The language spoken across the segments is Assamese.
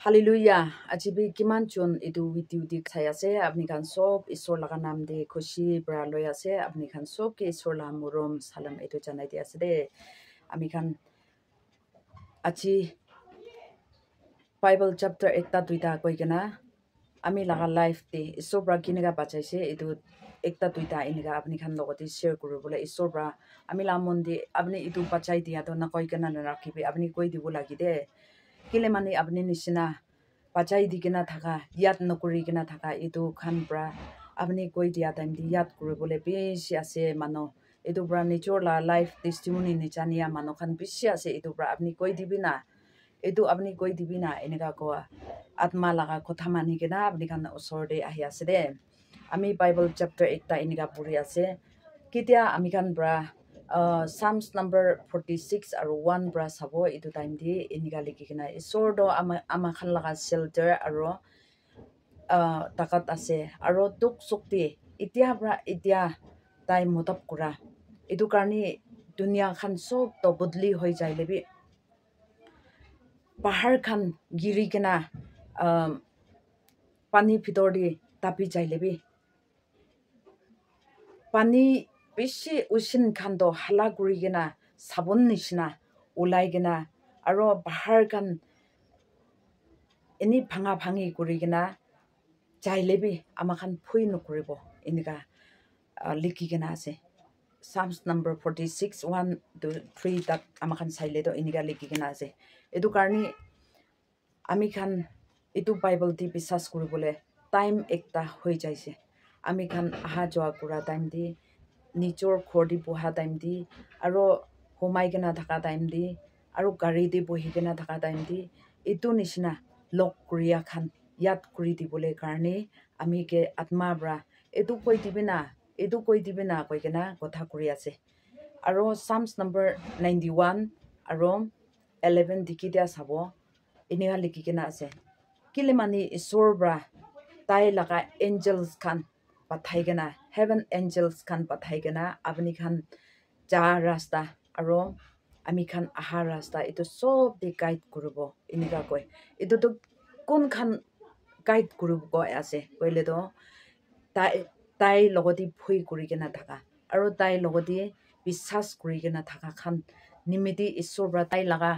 Hallelujah. Ajibi kiman chun itu video dik saya se apni kan sob isor laga nam de khushi bra loya se apni kan sob ke isor la murom salam itu janai dia se de ami kan achi Bible chapter ekta duita koi kena ami laga life de isor bra kiniga bachai se itu ekta duita iniga apni kan logoti share kuru bole isor bra ami la mondi apni itu bachai dia to na koi kena na rakhibi apni koi dibo lagi de kile mani apni nisina bachai di kena thaka yat nokuri kena thaka itu khan bra apni koi dia time di yat kuru bole beshi ase mano itu bra nichor la life testimony ni chania mano khan beshi ase itu bra apni koi dibina itu apni koi dibina enega ko atma laga kotha mani kena apni khan osor de ahi ase de ami Bible chapter ekta enega puri ase kitia ami khan bra Psalms number 46 aru 1 bra sabo itu time di eniga liki kena isor do ama khan laga shelter aru takat ase aru tuk sukti itia bra itia tai motap kura itu karni dunia khan sob to budli hoi jai lebi bahar khan giri kena pani bhitor di tapi jai lebi pani beshi ushin khan do hala guri gena sabun nishina ulai gena aro bahar kan ini bhanga bhangi guri gena jai lebi ama khan phui no kuribo inika liki gena ase Psalms number 46 1 to 3 tak ama khan saile do inika liki gena ase edu karni ami khan itu Bible di bisas kuribole time ekta hoi jaise ami khan aha joa kura time di nichor khordi boha time di aro homai gena thaka time di aro gari di bohi gena thaka time di itu nishina lok kuria khan yat kuri dibole karne ami ke atma bra etu koi dibina koi gena kotha kuri ase aro Psalms number 91 aro 11 dikidia sabo iniga liki gena ase kilimani isor bra tai laga angels khan pathai gena heaven angels khan pathai gena apni khan ja rasta aro ami khan aha rasta itu sob de guide kurubo iniga koi itu to kun khan guide kurubo ko ase koile do tai logoti phui kuri gena thaka aro tai logoti bisas kuri gena thaka khan nimiti isor bra tai laga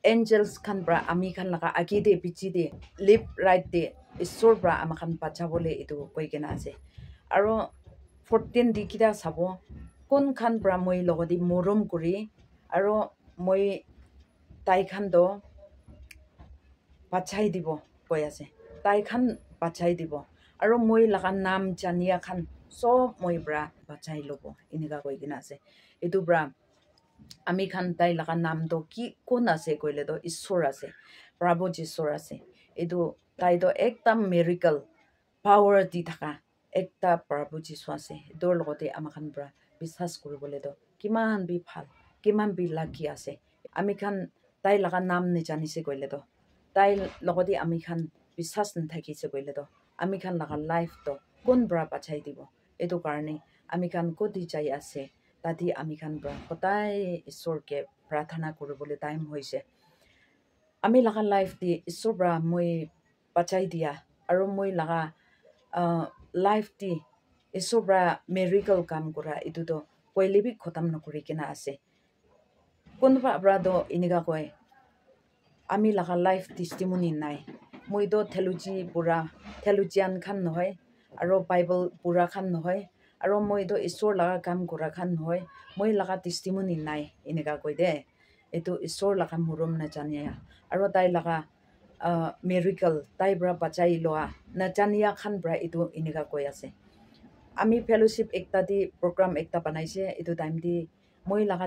angels khan bra ami khan laga agi de pichi de left right de isor bra ama khan pacha bole itu koi gena ase aro 14 dikida sabo kun khan bra moi logodi morom kuri aro moi tai khan do pachai dibo koi ase tai khan pachai dibo aro moi laga nam jania khan sob moi bra pachai lobo iniga koi gena ase itu bra ami khan tai laga nam do ki kon ase koile do isor ase prabhu jisor ase edu tai do ekta miracle power di thaka ekta prabhu jisu ase dor logote ama khan bra bisas kuribole do kiman bi phal kiman bi lucky ase ami khan tai laga nam ne janise koile do tai logote ami khan bisas n thakise koile do ami khan laga life do kon bra pachai dibo edu karne ami khan kodi jai ase tadi ami khan bra kotai isor ke prathana kuribole time hoise ami laga life di isor bra moi pachai dia aro moi laga life di isor bra miracle kam kura itu do koile bi khotam no kuri kena ase kunba bra do iniga koi ami laga life testimony nai moi do theologian khan nohoi aro Bible pura khan nohoi aro moi do isor laga kam kura khan nohoi moi laga testimony nai iniga koi de etu isor laga murom na jania aro tai laga miracle tai bra pachai loa na jania khan bra itu iniga koi ase ami fellowship ekta di program ekta banaise itu time di moi laga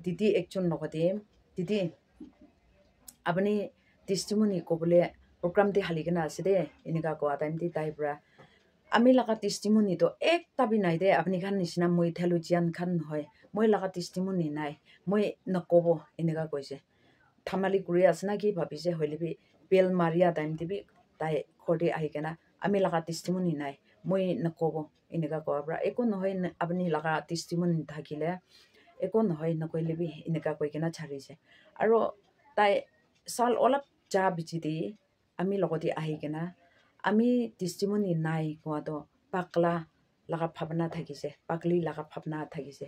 didi ekjon logode didi apni testimony ko bole program de haligena ase de iniga ko time di tai bra ami laga testimony to ekta bi nai de apni khan nisna moi theologian khan hoy moi laga testimony nai moi nakobo iniga koise thamali kuri asna ki bhabise hoilebi bel maria time dibi tai khode ahigena ami laga testimony nai moi nakobo iniga ko abra ekon hoy apni laga testimony thakile ekon hoy nakoilebi iniga koigena charise aro tai sal olap ja bichidi আমি লগতে আহি কিনা আমি টেষ্টিমনি নাই কোৱাটো পাকলা লগা ভাৱনা থাকিছে পাগলি লগা ভাৱনা থাকিছে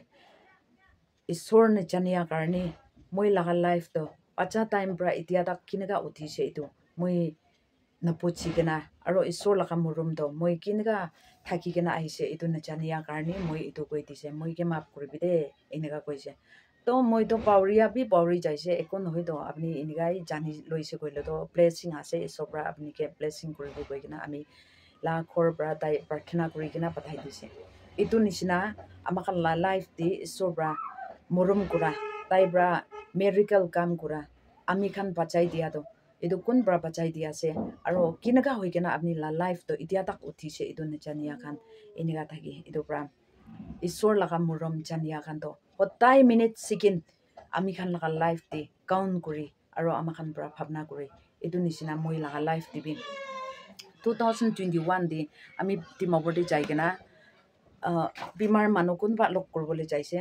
ঈশ্বৰ নেজানিয়া কাৰণে মই লগা লাইফটো বাচ্চা টাইম পৰা এতিয়া তাক কেনেকুৱা উঠিছে এইটো মই নাপুচি কিনা আৰু ঈশ্বৰ লগা মৰমটো মই কেনেকুৱা থাকি কিনা আহিছে এইটো নেজানিয়া কাৰণে মই এইটো কৈ দিছে মইকে মাফ কৰিবি দে এনেকুৱা কৈছে তো মইতো পাউৰি যাইছে একো নহয়তো আপুনি এনেকুৱাই জানি লৈছে কৰিলেতো ব্লেছিং আছে ঈশ্বৰৰ পৰা আপুনিকে ব্লেছিং কৰিব গৈ কিনা আমি ঘৰৰ পৰা তাই প্ৰাৰ্থনা কৰি কিনা পঠাই দিছে এইটো নিচিনা আমাক লাইফ দি ঈশ্বৰৰ পৰা মৰম কৰা তাইৰ পৰা মেৰিকেল কাম কৰা আমি খান বাচাই দিয়াটো এইটো কোন পৰা বাচাই দি আছে আৰু কেনেকুৱা হৈ কিনা আপুনি লাইফটো এতিয়া তাক উঠিছে এইটো নেজানিয়া খান এনেকুৱা থাকি এইটোৰ পৰা ঈশ্বৰ লগা মৰম জানিয়া খানতো সদায় মিনিট ছেকেণ্ড আমি খান লগা লাইফ দি কাউণ্ট কৰি আৰু আমাৰ খান পৰা ভাৱনা কৰি এইটো নিচিনা মই লগা লাইফ দিবি 2021 দি আমি ডিমাপুৰতে যাই কিনা বেমাৰ মানুহ কোনোবা লগ কৰিবলৈ যাইছে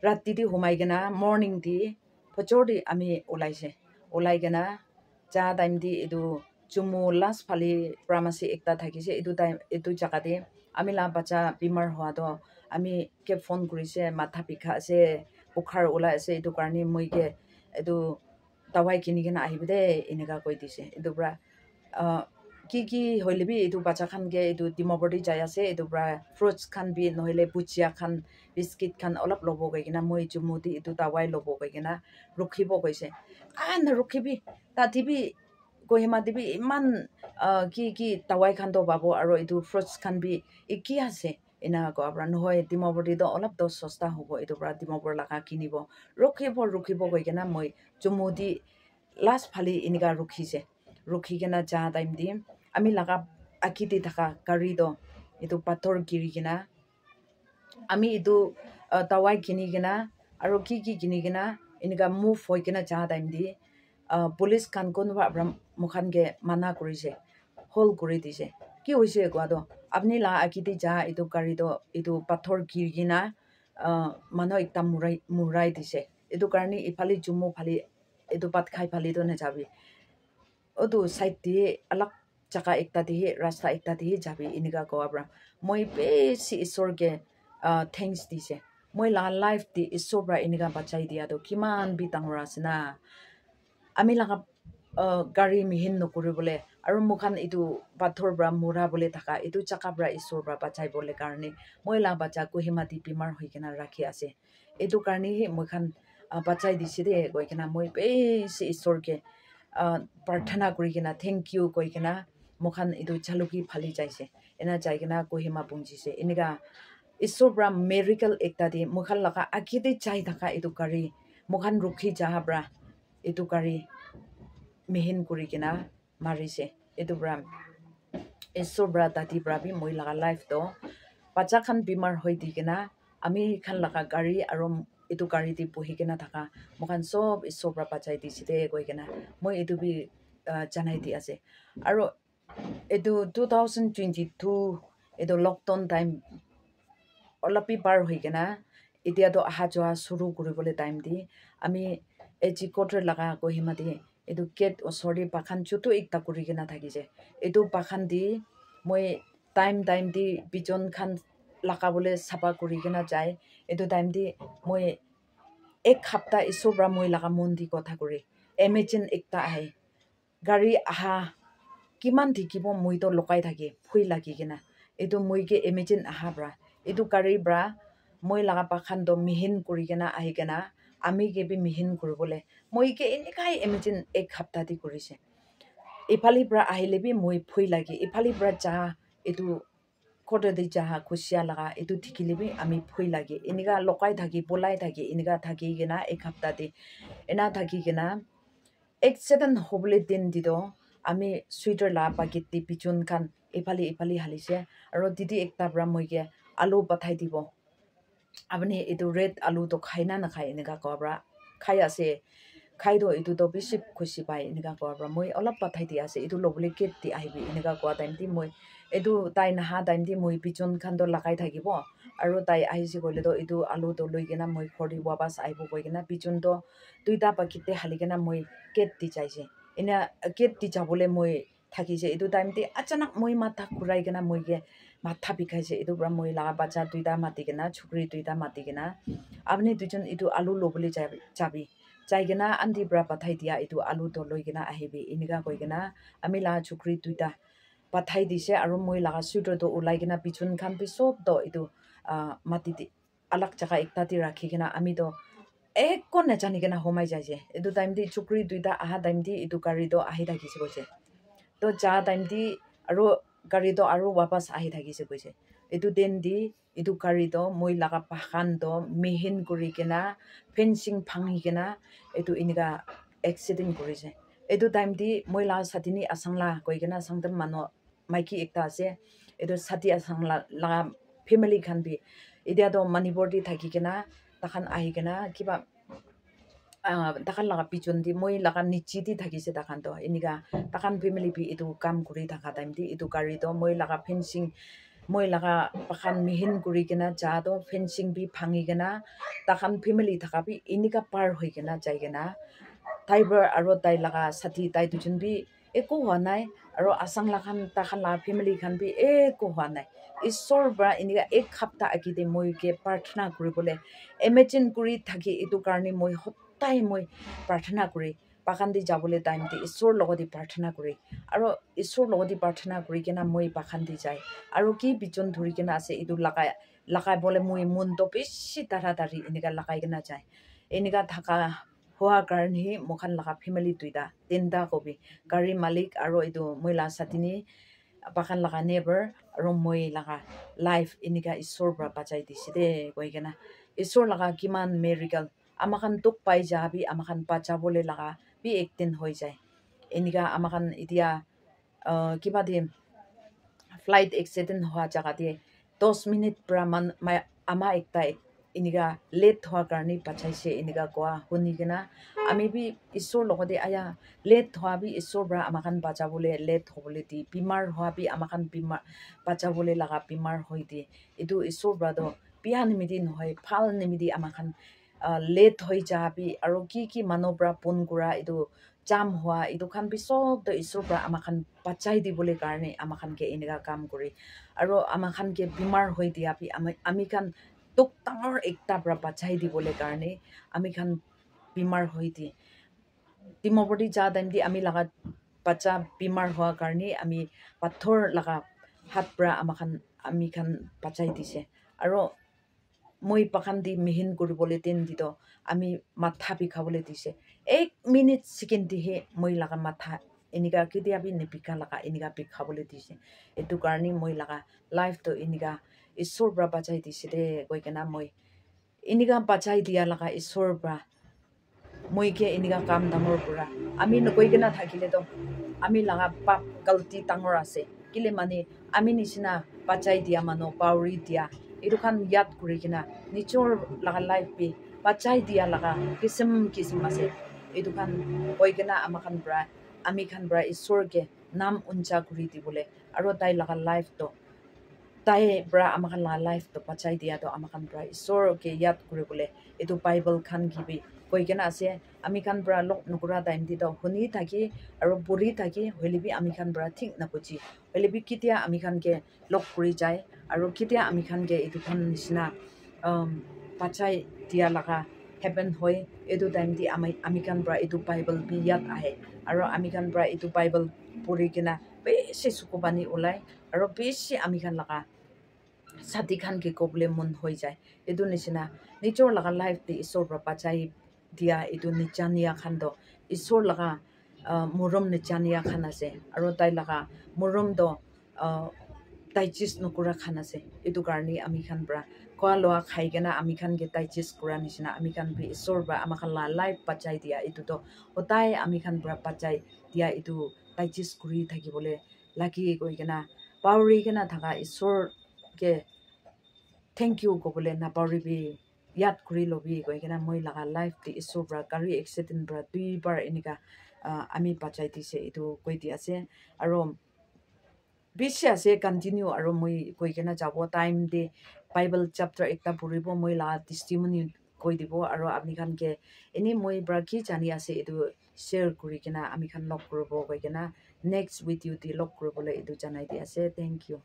ৰাতি দি সোমাই কিনা মৰ্ণিং দি ফজৰ দি আমি ওলাই কিনা যা টাইম দি এইটো জম্মু লাষ্ট ফালি ফাৰ্মাচী একটা থাকিছে এইটো জাগাতে আমি বাচ্চা বেমাৰ হোৱাটো আমি কে ফোন কৰিছে মাথা বিষা আছে বুখাৰ ওলাই আছে এইটো কাৰণে মইকে এইটো দাৱাই কিনি কিনে আহিবি দে এনেকুৱা কৈ দিছে এইটোৰ পৰা কি হ'লে বি এইটো বাচ্চা খানকে এইটো ডিমাপুৰতে যাই আছে এইটোৰ পৰা ফ্ৰুটছ খান বি নহ'লে ভুজিয়া খান বিস্কিট খান অলপ ল'ব গৈ কিনা মই জম্মুতে এইটো দাৱাই ল'ব গৈ কিনা ৰখিব কৈছে নৰখিবি তাতে বি কহিমাতে বি ইমান কি দাৱাই খানটো পাব আৰু এইটো ফ্ৰুটছ খান বি কি আছে এনেকুৱা কোৱাৰ পৰা নহয় ডিমাপুৰতেতো অলপতো সস্তা হ'ব এইটোৰ পৰা ডিমাপুৰ লগা কিনিব ৰখিব গৈ কিনা মই জম্মুতে লাষ্ট ফালি এনেকুৱা ৰখি কিনা যা টাইম দি আমি লগা আঁকিতে থকা গাড়ীটো এইটো পাথৰ গিৰি কিনা আমি এইটো দাৱাই কিনি কিনা আৰু কি কিনি কিনা এনেকুৱা মুভ হৈ কিনা যা টাইম দি পুলিচ খান কোনোবা মুখানকে মানা কৰিছে হল কৰি দিছে কি হৈছে কোৱাটো আপুনি আঁকিতে যা এইটো গাড়ীটো এইটো পাথৰ গিৰি কিনা মানুহ একটা মূৰাই দিছে এইটো কাৰণে ইফালে জম্মু ফালি এইটো পাত খাই ফালিতো নাযাবি অতো চাইড দিয়ে অলপ জাগা একটা দিয়ে ৰাস্তা একটা দিয়ে যাবি এনেকুৱা কোৱাৰ পৰা মই বেছি ঈশ্বৰকে থেংকছ দিছে মই লাইফ দি ঈশ্বৰৰ পৰা এনেকুৱা বাচাই দিয়াটো কিমান বি ডাঙৰ আছে না আমি লগা গাড়ী মিহিন নকৰিবলৈ আৰু মুখান এইটো পাথৰ পৰা মৰাবলৈ থকা এইটো জাগাৰ পৰা ঈশ্বৰৰ পৰা বাচাইবলৈ কাৰণে মই বাচ্চা কহিমাতি বেমাৰ হৈ কিনা ৰাখি আছে এইটো কাৰণেহে মই খান বাচাই দিছে দে কৈ কিনা মই বেছি ঈশ্বৰকে প্ৰাৰ্থনা কৰি কিনা থেংক ইউ কৈ কিনা মুখান এইটো জালুকি ফালি যাইছে এনে যাই কিনা কহিমা পুঞ্জিছে এনেকুৱা ঈশ্বৰৰ পৰা মেৰিকেল একটা দি মুখান লগা আঁকিতে যাই থকা এইটো গাড়ী মুখান ৰখি যাহাৰ পৰা এইটো গাড়ী মেহিন কৰি কিনা মাৰিছে এইটোৰ পৰা ঈশ্বৰৰ পৰা দাঁতি পৰা বি মই লগা লাইফটো বাচ্চা খান বেমাৰ হৈ দি কিনা আমি খান লগা গাড়ী আৰু এইটো গাড়ীতে বহি কিনা থকা মুখান চব ঈশ্বৰৰ পৰা বাচাই দিছে দে কৈ কিনা মই এইটো বি জানাই দি আছে আৰু এইটো 2022 এইটো লকডাউন টাইম অলপ পাৰ হৈ কিনা এতিয়াতো অহা যোৱা চুৰু কৰিবলৈ টাইম দি আমি এই কোটৰ লগা কহিমাতি এইটো কেট ওচৰতে পাখান চুটো একটা কৰি কিনা থাকিছে এইটো পাখান দি মই টাইম দি বিজন খান লাগাবলৈ চাফা কৰি কিনা যায় এইটো টাইম দি মই এক সপ্তাহ ঈশ্বৰৰ পৰা মই লগা মন দি কথা কৰি এমেজিন একটা আহে গাড়ী আহা কিমান দেখিব মইতো লগাই থাকি ভুই লাগি কিনা এইটো মইকে এমেজিন আহা পৰা এইটো গাড়ীৰ পৰা মই লগা পাখানটো মিহিন কৰি কিনা আহি কিনা আমি কেবি মিহিন কৰিবলৈ মইকে এনেকাই এমেজিন এক সপ্তাহ দি কৰিছে ইফালিৰ পৰা আহিলে বি মই ভুই লাগি ইফালিৰ পৰা যা এইটো কটতে যা খুচিয়া লগা এইটো দেখিলে বি আমি ভুই লাগি এনেকা লগাই থাকি পলাই থাকি এনেকা থাকি কিনা এক সপ্তাহ দি এনা থাকি কিনা এক্সিডেণ্ট হ'বলৈ দিন দিতো আমি চুইটাৰ লা পাকিট দি পিজন খান ইফালে হালিছে আৰু দিদি একটা পৰা মইকে আলু পঠাই দিব আপুনি এইটো ৰেড আলুটো খাই না নাখায় এনেকা কোৱাৰ পৰা খাই আছে খাইতো এইটোতো বেছি খুচি পায় এনেকা কোৱাৰ পৰা মই অলপ পঠাই দি আছে এইটো ল'বলৈ কেট দি আহিবি এনেকা কোৱা টাইম দি মই এইটো তাই নাহা টাইম দি মই পিজন খানটো লগাই থাকিব আৰু তাই আহিছে কৰিলেতো এইটো আলুটো লৈ কিনা মই ঘৰ দি ৱাপাছ আহিব কৈ কিনা পিজনটো দুইটা পাকিটে হালি কিনা মই কেট দি যাইছে ina gate ti jabole moi থাকিছে এটো টাইম তে আচানক মই মাথা ঘুরাই কেনা মইকে মাথা বিখাইছে এটো পুরা মই লাগা বাচ্চা দুইটা মাতি কেনা ছুকরি দুইটা মাতি কেনা আপনি দুজন এটো আলু লবলে যাবি যাই কেনা আন্টি পুরা পাঠাই দিয়া এটো আলু তো লই কেনা আহিবি ইনিকা কই কেনা আমি লাগা ছুকরি দুইটা পাঠাই দিছে আৰু মই লাগা সুইটাৰ তো ওলাই কেনা পিছন খান পি সব তো এটো মাটি আলাক জায়গা একটা তে রাখি কেনা আমি তো একো নেজানি কেনা সোমাই যাইছে এটো টাইম দি ছুকরি দুইটা আহা টাইম দি এটো গাড়ী তো আহি থাকিছে কৈছে তো যা টাইম দি আৰু গাড়ী তো আৰু वापस আহি থাকিছে কৈছে এটো দিন দি এটো গাড়ী তো মই লাগা পাখান তো মেহিন কৰি কেনা ফেন্সিং ভাঙি কেনা এটো ইনিকা এক্সিডেন্ট কৰিছে এটো টাইম দি মই লাগা সাতিনি আসাংলা কৈ কেনা সাংতম মানো মাইকি একটা আছে এটো সাতি আসাংলা লাগা ফ্যামিলি খান বি এতিয়া তো মণিপুৰ দি থাকি কেনা তাখান আহি কেনা কিবা তাখান লাগা পিছন দি মই লাগা নিচি দি থাকিছে তাখান তো ইনিকা তাখান ফ্যামিলি বি এটো কাম কৰি থাকা টাইম দি এটো গাড়ী তো মই লাগা ফেন্সিং মই লাগা পাখান মিহিন কৰি কেনা যা তো ফেন্সিং বি ভাঙি কেনা তাখান ফ্যামিলি থাকা বি ইনিকা পাৰ হৈ কেনা যাই কেনা তাইবৰ আৰু তাই লাগা সাথী তাই দুজন বি একো হোৱা নাই আৰু আসাং লাখান তাখান লাগা ফ্যামিলি খান বি একো হোৱা নাই ঈশ্বৰ পৰা ইনিকা এক সপ্তাহ আগিতে মইকে প্ৰাৰ্থনা কৰিবলে ইমেজিন কৰি থাকি এটো কাৰণে মই সদায় মই প্ৰাৰ্থনা কৰি পাখান দি যাবলৈ টাইম দি ঈশ্বৰ লগতে প্ৰাৰ্থনা কৰি আৰু ঈশ্বৰ লগতে প্ৰাৰ্থনা কৰি কেনা মই পাখান দি যায় আৰু কি বিজন ধৰি কেনা আছে এটো লাগাই বলে মই মনটো বেছি তাড়াতাড়ি এনেকা লাগাই কেনা যায় এনেকা থাকা হোৱা কাৰণে মোখান লাগা ফ্যামিলি দুইটা তিনটা কবি গাড়ী মালিক আৰু এটো মই লা সাতিনি পাখান লাগা নেবাৰ আৰু মই লাগা লাইফ এনেকা ঈশ্বৰ পৰা বাঁচাই দিছে দে কৈ কেনা ঈশ্বৰ লাগা কিমান মেৰিকেল আমাখান দুখ পাই যাবি আমাখান বাঁচাবলে লাগা বি একদিন হৈ যায় এনেকা আমাখান এতিয়া কিবা দি ফ্লাইট এক্সিডেন্ট হোৱা জায়গা দি 10 মিনিট পৰা আমা একটা এনেকা লেট হোৱা কাৰণে বাঁচাইছে এনেকা কোৱা শুনি কেনা আমি বি ঈশ্বৰ লগতে আয়া লেট হোৱা বি ঈশ্বৰ পৰা আমাখান বাঁচাবলে লেট হ'বলে দি বিমাৰ হোৱা বি আমাখান বিমাৰ বাঁচাবলে লাগা বিমাৰ হৈ দি এটো ঈশ্বৰ পৰা তো বিয়া নিমিদি নহয় ভাল নিমিদি আমাখান লেট হৈ যাবি আৰু কি মানুহ পৰা ফোন কৰা এটো জাম হোৱা এটো খান বি সব তো ঈশ্বৰ পৰা আমাখান বাঁচাই দিবলে কাৰণে আমাখানকে এনেকা কাম কৰি আৰু আমাখানকে বিমাৰ হৈ দিয়া বি আমি খান দুখ ডাঙৰ একটা পৰা বাঁচাই দিবলে কাৰণে আমি খান বিমাৰ হৈ দি তিমপতি যা টাইম দি আমি লাগা বাচ্চা বিমাৰ হোৱা কাৰণে আমি পাথৰ লাগা হাত পৰা আমি খান বাঁচাই দিছে আৰু মই পাখান দি মিহিন কৰিবলৈ দিন দি তো আমি মাথা বিখাবলৈ দিছে 1 মিনিট সেকেন্ড দিহে মই লাগা মাথা এনেকা কেতিয়া বি নিবিখা লাগা এনেকা বিখাবলৈ দিছে এটো কাৰণে মই লাগা লাইফ তো এনেকা ঈশ্বৰ পৰা বাঁচাই দিছে দে কৈ কেনা মই এনেকা বাঁচাই দিয়া লাগা ঈশ্বৰ পৰা মইকে এনেকা কাম ডাঙৰ কৰা আমি নকৈ কেনা থাকিলে তো আমি লাগা পাপ গলতি ডাঙৰ আছে কিলে মানে আমি নিচিনা বাঁচাই দিয়া মানুহ পাউৰি দিয়া এটো খান ইয়াত কৰি কিনা নিজৰ লাগা লাইফ বি বাঁচাই দিয়া লাগা কিসম আছে এটো খান কৈ কেনা আমাখান পৰা আমি খান পৰা ঈশ্বৰকে নাম উঞ্চা কৰি দিবলে আৰু তাই লাগা লাইফ তো তাই পৰা আমাখান লাগা লাইফ তো বাঁচাই দিয়া তো আমাখান পৰা ঈশ্বৰকে ইয়াত কৰিবলৈ এটো বাইবেল খান গিবি কৈ কেনা আছে আমি খান পৰা লক নকৰা টাইম দি তো শুনি থাকি আৰু পঢ়ি থাকি হলিবি আমি খান পৰা ঠিক নপজি হলিবি কেতিয়া আমি খানকে লক কৰি যায় আৰু কেতিয়া আমি খানকে এটো খান নিচিনা বাঁচাই দিয়া লাগা হেপেন হয় এটো টাইম দি আমি খান পৰা এটো বাইবেল বি ইয়াত আহে আৰু আমি খান পৰা এটো বাইবেল পঢ়ি কেনা বেছি চকুপানী ওলাই আৰু বেছি আমি খান লাগা সাথী খানকে কবলে মন হৈ যায় এটো নিচিনা নিজৰ লাগা লাইফ দি ঈশ্বৰ পৰা বাঁচাই দিয়া এটো নিজানিয়া খান তো ঈশ্বৰ লাগা মৰম নিজানিয়া খান আছে আৰু তাই লাগা মৰম তো ডাইজেষ্ট নকৰা খান আছে এটো কাৰণে আমি খান পৰা খোৱা লোৱা খাই কেনা আমি খানকে ডাইজেষ্ট কৰা নিচিনা আমি খান বি ঈশ্বৰ পৰা আমাখান লাইফ বাঁচাই দিয়া এটো তো সদায় আমি খান পৰা বাঁচাই দিয়া এটো ডাইজেষ্ট কৰি থাকিবলে লাগি কৈ কেনা পাউৰি কেনা থাকা ঈশ্বৰকে থেংক ইউ কবলে নাপাউৰিবি ইয়াত কৰি লবি কৈ কেনা মই লাগা লাইফ দি ঈশ্বৰ পৰা গাড়ী এক্সিডেন্ট পৰা 2 বাৰ এনেকা আমি বাঁচাই দিছে এটো কৈ দি আছে আৰু বেছি আছে কন্টিনিউ আৰু মই কৈ কেনা যাব টাইম দি বাইবেল চেপ্টাৰ একটা পঢ়িব মই লাগা টেষ্টিমনি কৈ দিব আৰু আপুনি খান কে এনে মই ব্ৰা কি জানি আছে এইটো শ্বেয়াৰ কৰি কিনা আমি খান লগ কৰিব কৈ কিনা নেক্সট ভিডিঅ' দি লগ কৰিবলৈ এইটো জনাই দি আছে থেংক ইউ